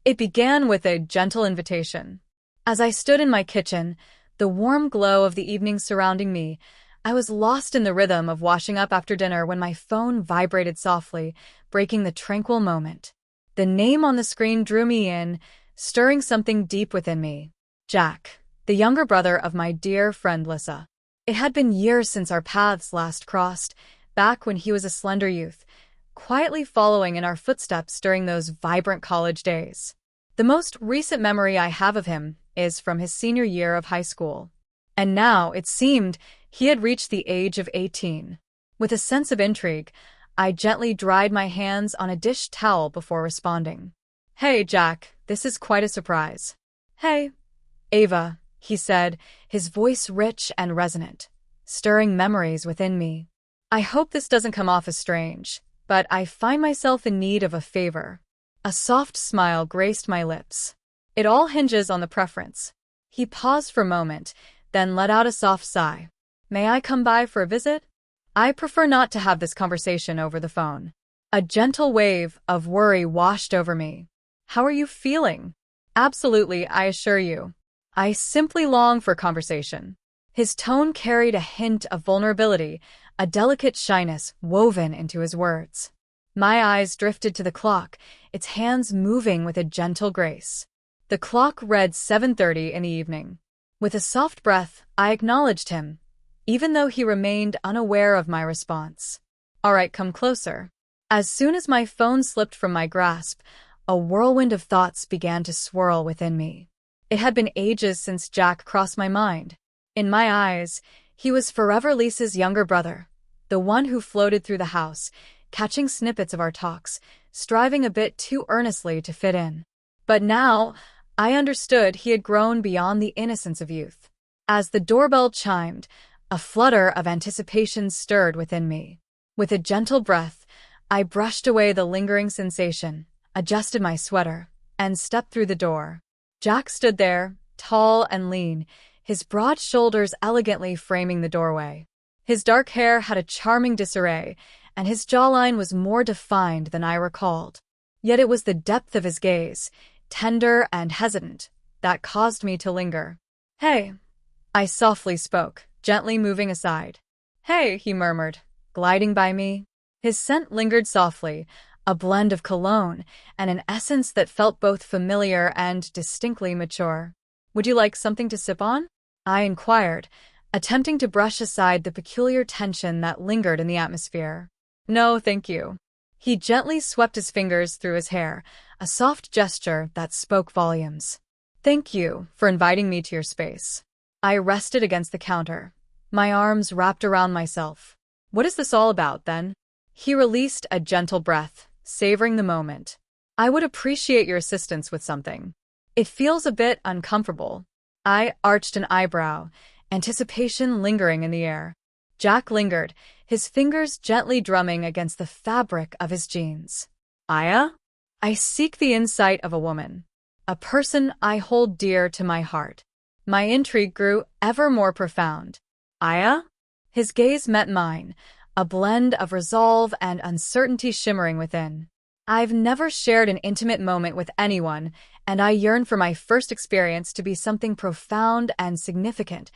It began with a gentle invitation. As I stood in my kitchen, the warm glow of the evening surrounding me, I was lost in the rhythm of washing up after dinner when my phone vibrated softly, breaking the tranquil moment. The name on the screen drew me in, stirring something deep within me. Jack, the younger brother of my dear friend Lissa. It had been years since our paths last crossed, back when he was a slender youth, quietly following in our footsteps during those vibrant college days. The most recent memory I have of him is from his senior year of high school. And now, it seemed, he had reached the age of 18. With a sense of intrigue, I gently dried my hands on a dish towel before responding. "Hey, Jack, this is quite a surprise." "Hey, Ava," he said, his voice rich and resonant, stirring memories within me. "I hope this doesn't come off as strange, but I find myself in need of a favor." A soft smile graced my lips. "It all hinges on the preference." He paused for a moment, then let out a soft sigh. "May I come by for a visit? I prefer not to have this conversation over the phone." A gentle wave of worry washed over me. "How are you feeling?" "Absolutely, I assure you. I simply long for conversation." His tone carried a hint of vulnerability, a delicate shyness woven into his words. My eyes drifted to the clock, its hands moving with a gentle grace. The clock read 7:30 in the evening. With a soft breath, I acknowledged him, even though he remained unaware of my response. "All right, come closer." As soon as my phone slipped from my grasp, a whirlwind of thoughts began to swirl within me. It had been ages since Jack crossed my mind. In my eyes, he was forever Lisa's younger brother, the one who floated through the house, catching snippets of our talks, striving a bit too earnestly to fit in. But now, I understood he had grown beyond the innocence of youth. As the doorbell chimed, a flutter of anticipation stirred within me. With a gentle breath, I brushed away the lingering sensation, adjusted my sweater, and stepped through the door. Jack stood there, tall and lean, his broad shoulders elegantly framing the doorway. His dark hair had a charming disarray, and his jawline was more defined than I recalled. Yet it was the depth of his gaze, tender and hesitant, that caused me to linger. "Hey," I softly spoke, gently moving aside. "Hey," he murmured, gliding by me. His scent lingered softly, a blend of cologne and an essence that felt both familiar and distinctly mature. "Would you like something to sip on?" I inquired, attempting to brush aside the peculiar tension that lingered in the atmosphere. "No, thank you." He gently swept his fingers through his hair, a soft gesture that spoke volumes. "Thank you for inviting me to your space." I rested against the counter, my arms wrapped around myself. "What is this all about, then?" He released a gentle breath, savoring the moment. "I would appreciate your assistance with something. It feels a bit uncomfortable." I arched an eyebrow, anticipation lingering in the air. Jack lingered, his fingers gently drumming against the fabric of his jeans. "Aya? I seek the insight of a woman, a person I hold dear to my heart." My intrigue grew ever more profound. "Aya?" His gaze met mine, a blend of resolve and uncertainty shimmering within. I've never shared an intimate moment with anyone, and I yearn for my first experience to be something profound and significant,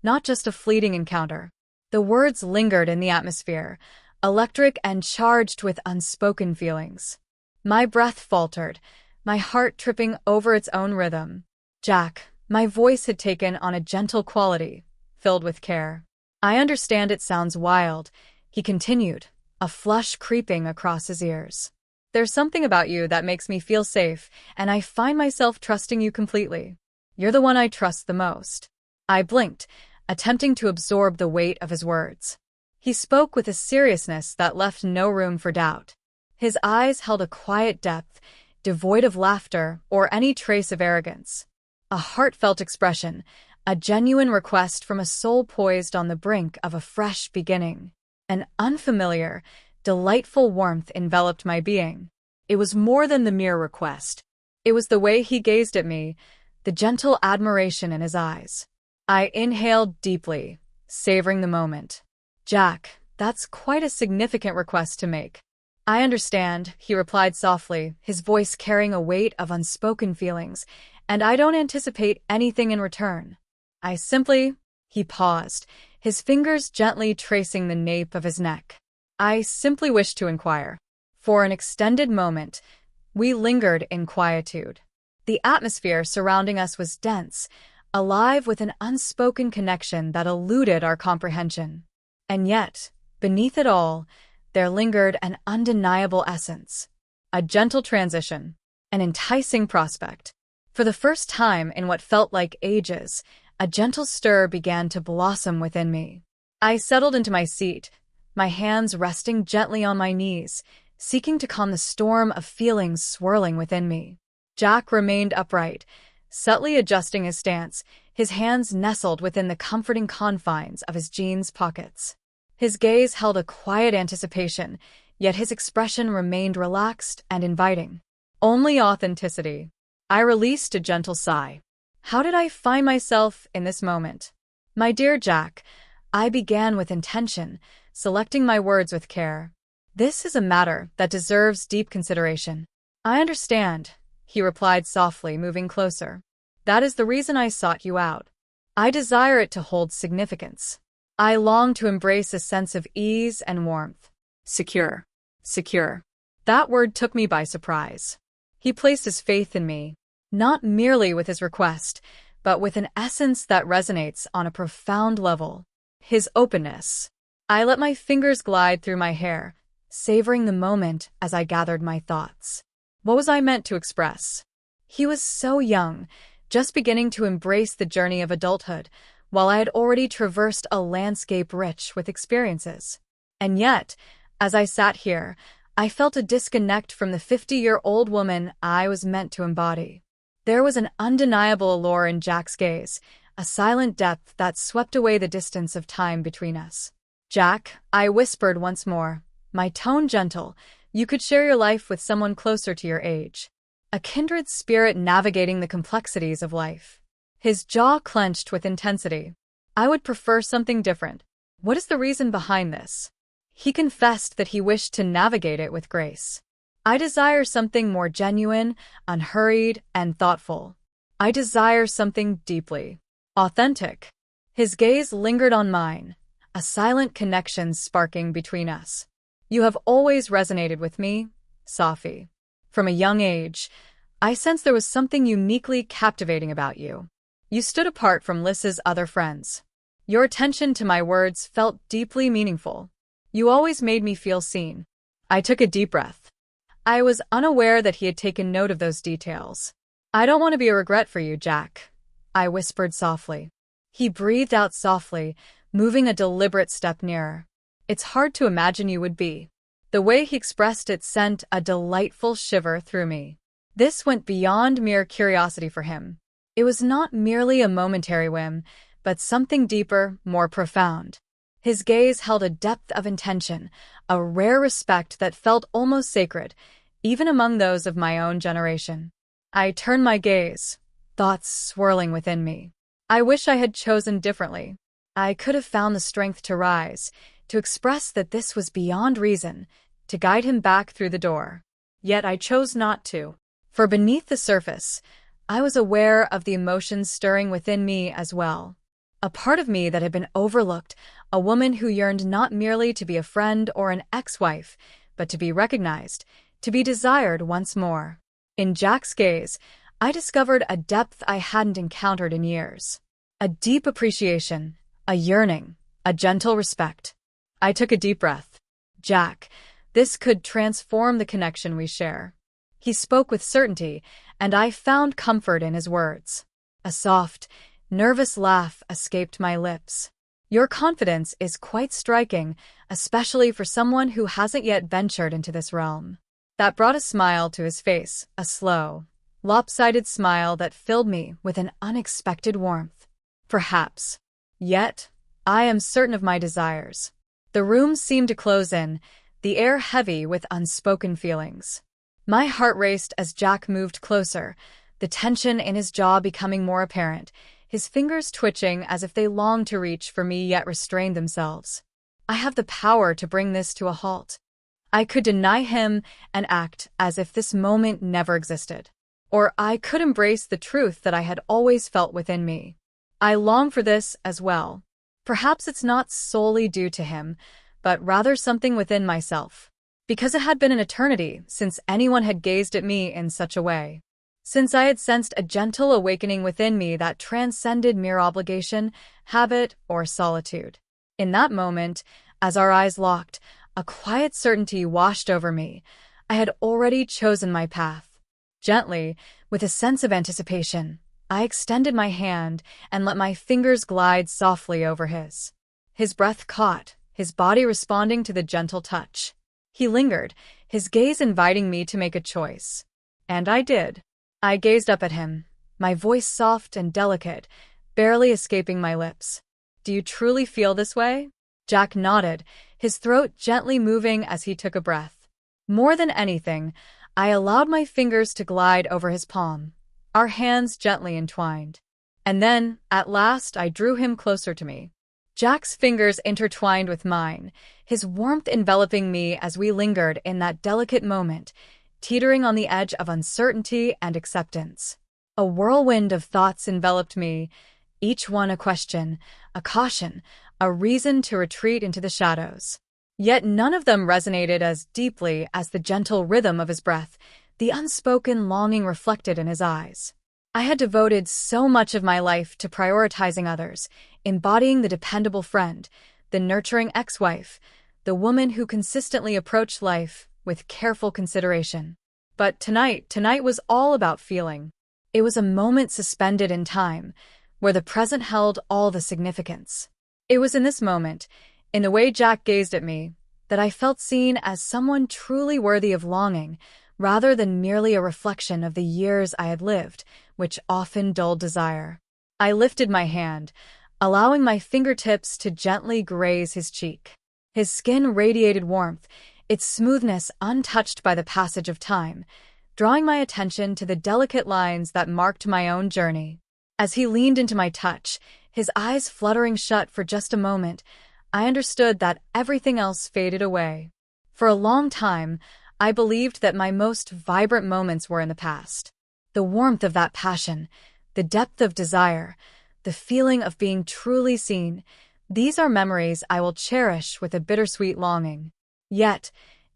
not just a fleeting encounter. The words lingered in the atmosphere, electric and charged with unspoken feelings. My breath faltered, my heart tripping over its own rhythm. "Jack," my voice had taken on a gentle quality, filled with care. "I understand it sounds wild," he continued, a flush creeping across his ears. "There's something about you that makes me feel safe, and I find myself trusting you completely. You're the one I trust the most." I blinked, attempting to absorb the weight of his words. He spoke with a seriousness that left no room for doubt. His eyes held a quiet depth, devoid of laughter or any trace of arrogance. A heartfelt expression, a genuine request from a soul poised on the brink of a fresh beginning. An unfamiliar, delightful warmth enveloped my being. It was more than the mere request. It was the way he gazed at me, the gentle admiration in his eyes. I inhaled deeply, savoring the moment. "Jack, that's quite a significant request to make." "I understand," he replied softly, his voice carrying a weight of unspoken feelings, "and I don't anticipate anything in return. I simply—" He paused, his fingers gently tracing the nape of his neck. "I simply wish to inquire." For an extended moment, we lingered in quietude. The atmosphere surrounding us was dense, alive with an unspoken connection that eluded our comprehension. And yet, beneath it all, there lingered an undeniable essence, a gentle transition, an enticing prospect. For the first time in what felt like ages, a gentle stir began to blossom within me. I settled into my seat, my hands resting gently on my knees, seeking to calm the storm of feelings swirling within me. Jack remained upright, subtly adjusting his stance, his hands nestled within the comforting confines of his jeans pockets. His gaze held a quiet anticipation, yet his expression remained relaxed and inviting. Only authenticity. I released a gentle sigh. How did I find myself in this moment? "My dear Jack," I began with intention, selecting my words with care. "This is a matter that deserves deep consideration." "I understand," he replied softly, moving closer. "That is the reason I sought you out. I desire it to hold significance. I long to embrace a sense of ease and warmth." Secure. Secure. That word took me by surprise. He placed his faith in me, not merely with his request, but with an essence that resonates on a profound level. His openness. I let my fingers glide through my hair, savoring the moment as I gathered my thoughts. What was I meant to express? He was so young, just beginning to embrace the journey of adulthood, while I had already traversed a landscape rich with experiences. And yet, as I sat here, I felt a disconnect from the 50-year-old woman I was meant to embody. There was an undeniable allure in Jack's gaze, a silent depth that swept away the distance of time between us. "Jack," I whispered once more, my tone gentle, "you could share your life with someone closer to your age. A kindred spirit navigating the complexities of life." His jaw clenched with intensity. "I would prefer something different. What is the reason behind this?" He confessed that he wished to navigate it with grace. "I desire something more genuine, unhurried, and thoughtful. I desire something deeply authentic." His gaze lingered on mine, a silent connection sparking between us. "You have always resonated with me, Safi. From a young age, I sensed there was something uniquely captivating about you. You stood apart from Lys's other friends. Your attention to my words felt deeply meaningful. You always made me feel seen." I took a deep breath. I was unaware that he had taken note of those details. "I don't want to be a regret for you, Jack," I whispered softly. He breathed out softly, moving a deliberate step nearer. "It's hard to imagine you would be." The way he expressed it sent a delightful shiver through me. This went beyond mere curiosity for him. It was not merely a momentary whim, but something deeper, more profound. His gaze held a depth of intention, a rare respect that felt almost sacred, even among those of my own generation. I turned my gaze, thoughts swirling within me. I wish I had chosen differently. I could have found the strength to rise, to express that this was beyond reason, to guide him back through the door. Yet I chose not to. For beneath the surface, I was aware of the emotions stirring within me as well. A part of me that had been overlooked, a woman who yearned not merely to be a friend or an ex-wife, but to be recognized, to be desired once more. In Jack's gaze, I discovered a depth I hadn't encountered in years. A deep appreciation, a yearning, a gentle respect. I took a deep breath. "Jack, this could transform the connection we share." He spoke with certainty, and I found comfort in his words. A soft, nervous laugh escaped my lips. "Your confidence is quite striking, especially for someone who hasn't yet ventured into this realm." That brought a smile to his face, a slow, lopsided smile that filled me with an unexpected warmth. "Perhaps. Yet, I am certain of my desires." The room seemed to close in, the air heavy with unspoken feelings. My heart raced as Jack moved closer, the tension in his jaw becoming more apparent, his fingers twitching as if they longed to reach for me yet restrained themselves. "I have the power to bring this to a halt." I could deny him and act as if this moment never existed. Or I could embrace the truth that I had always felt within me. I long for this as well. Perhaps it's not solely due to him, but rather something within myself. Because it had been an eternity since anyone had gazed at me in such a way. Since I had sensed a gentle awakening within me that transcended mere obligation, habit, or solitude. In that moment, as our eyes locked, a quiet certainty washed over me. I had already chosen my path. Gently, with a sense of anticipation, I extended my hand and let my fingers glide softly over his. His breath caught, his body responding to the gentle touch. He lingered, his gaze inviting me to make a choice. And I did. I gazed up at him, my voice soft and delicate, barely escaping my lips. "Do you truly feel this way?" Jack nodded, his throat gently moving as he took a breath. More than anything, I allowed my fingers to glide over his palm, our hands gently entwined. And then, at last, I drew him closer to me. Jack's fingers intertwined with mine, his warmth enveloping me as we lingered in that delicate moment, teetering on the edge of uncertainty and acceptance. A whirlwind of thoughts enveloped me, each one a question, a caution, a reason to retreat into the shadows. Yet none of them resonated as deeply as the gentle rhythm of his breath, the unspoken longing reflected in his eyes. I had devoted so much of my life to prioritizing others, embodying the dependable friend, the nurturing ex-wife, the woman who consistently approached life with careful consideration. But tonight was all about feeling. It was a moment suspended in time, where the present held all the significance. It was in this moment, in the way Jack gazed at me, that I felt seen as someone truly worthy of longing, rather than merely a reflection of the years I had lived, which often dulled desire. I lifted my hand, allowing my fingertips to gently graze his cheek. His skin radiated warmth, its smoothness untouched by the passage of time, drawing my attention to the delicate lines that marked my own journey. As he leaned into my touch, his eyes fluttering shut for just a moment, I understood that everything else faded away. For a long time, I believed that my most vibrant moments were in the past. The warmth of that passion, the depth of desire, the feeling of being truly seen, these are memories I will cherish with a bittersweet longing. Yet,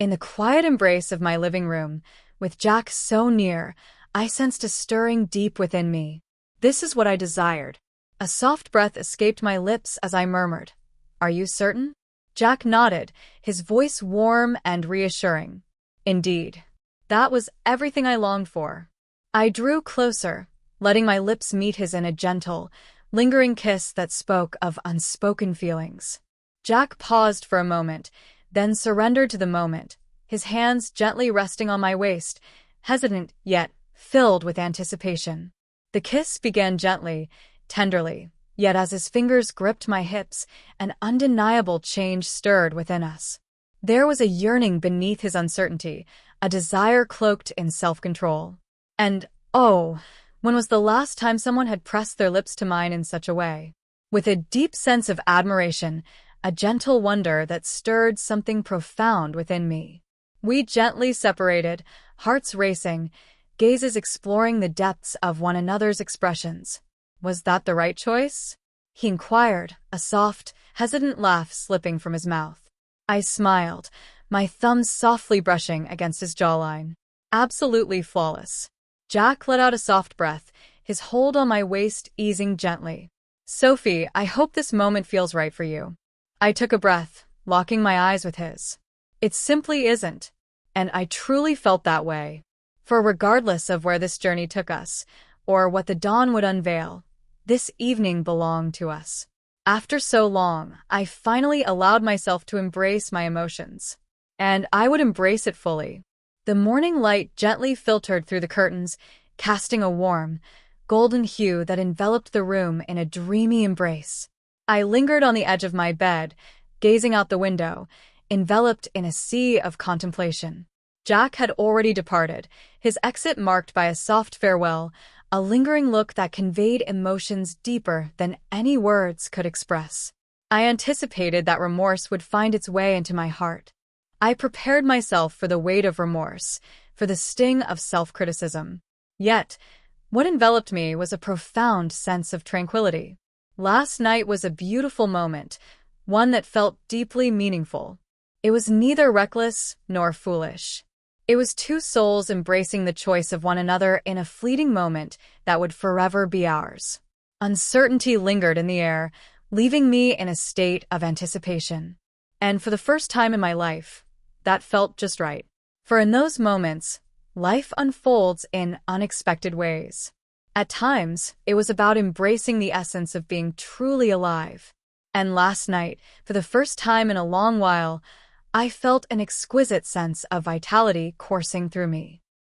in the quiet embrace of my living room, with Jack so near, I sensed a stirring deep within me. This is what I desired. A soft breath escaped my lips as I murmured, "Are you certain?" Jack nodded, his voice warm and reassuring. Indeed, that was everything I longed for. I drew closer, letting my lips meet his in a gentle, lingering kiss that spoke of unspoken feelings. Jack paused for a moment, then surrendered to the moment, his hands gently resting on my waist, hesitant yet filled with anticipation. The kiss began gently, tenderly, yet as his fingers gripped my hips, an undeniable change stirred within us. There was a yearning beneath his uncertainty, a desire cloaked in self-control. And, oh, when was the last time someone had pressed their lips to mine in such a way? With a deep sense of admiration, a gentle wonder that stirred something profound within me. We gently separated, hearts racing, gazes exploring the depths of one another's expressions. Was that the right choice? He inquired, a soft, hesitant laugh slipping from his mouth. I smiled, my thumbs softly brushing against his jawline. Absolutely flawless. Jack let out a soft breath, his hold on my waist easing gently. "Sophie, I hope this moment feels right for you." I took a breath, locking my eyes with his. It simply isn't. And I truly felt that way. For regardless of where this journey took us, or what the dawn would unveil, this evening belonged to us. After so long, I finally allowed myself to embrace my emotions. And I would embrace it fully. The morning light gently filtered through the curtains, casting a warm, golden hue that enveloped the room in a dreamy embrace. I lingered on the edge of my bed, gazing out the window, enveloped in a sea of contemplation. Jack had already departed, his exit marked by a soft farewell, a lingering look that conveyed emotions deeper than any words could express. I anticipated that remorse would find its way into my heart. I prepared myself for the weight of remorse, for the sting of self-criticism. Yet, what enveloped me was a profound sense of tranquility. Last night was a beautiful moment, one that felt deeply meaningful. It was neither reckless nor foolish. It was two souls embracing the choice of one another in a fleeting moment that would forever be ours. Uncertainty lingered in the air, leaving me in a state of anticipation. And for the first time in my life, that felt just right. For in those moments, life unfolds in unexpected ways. At times, it was about embracing the essence of being truly alive. And last night, for the first time in a long while, I felt an exquisite sense of vitality coursing through me.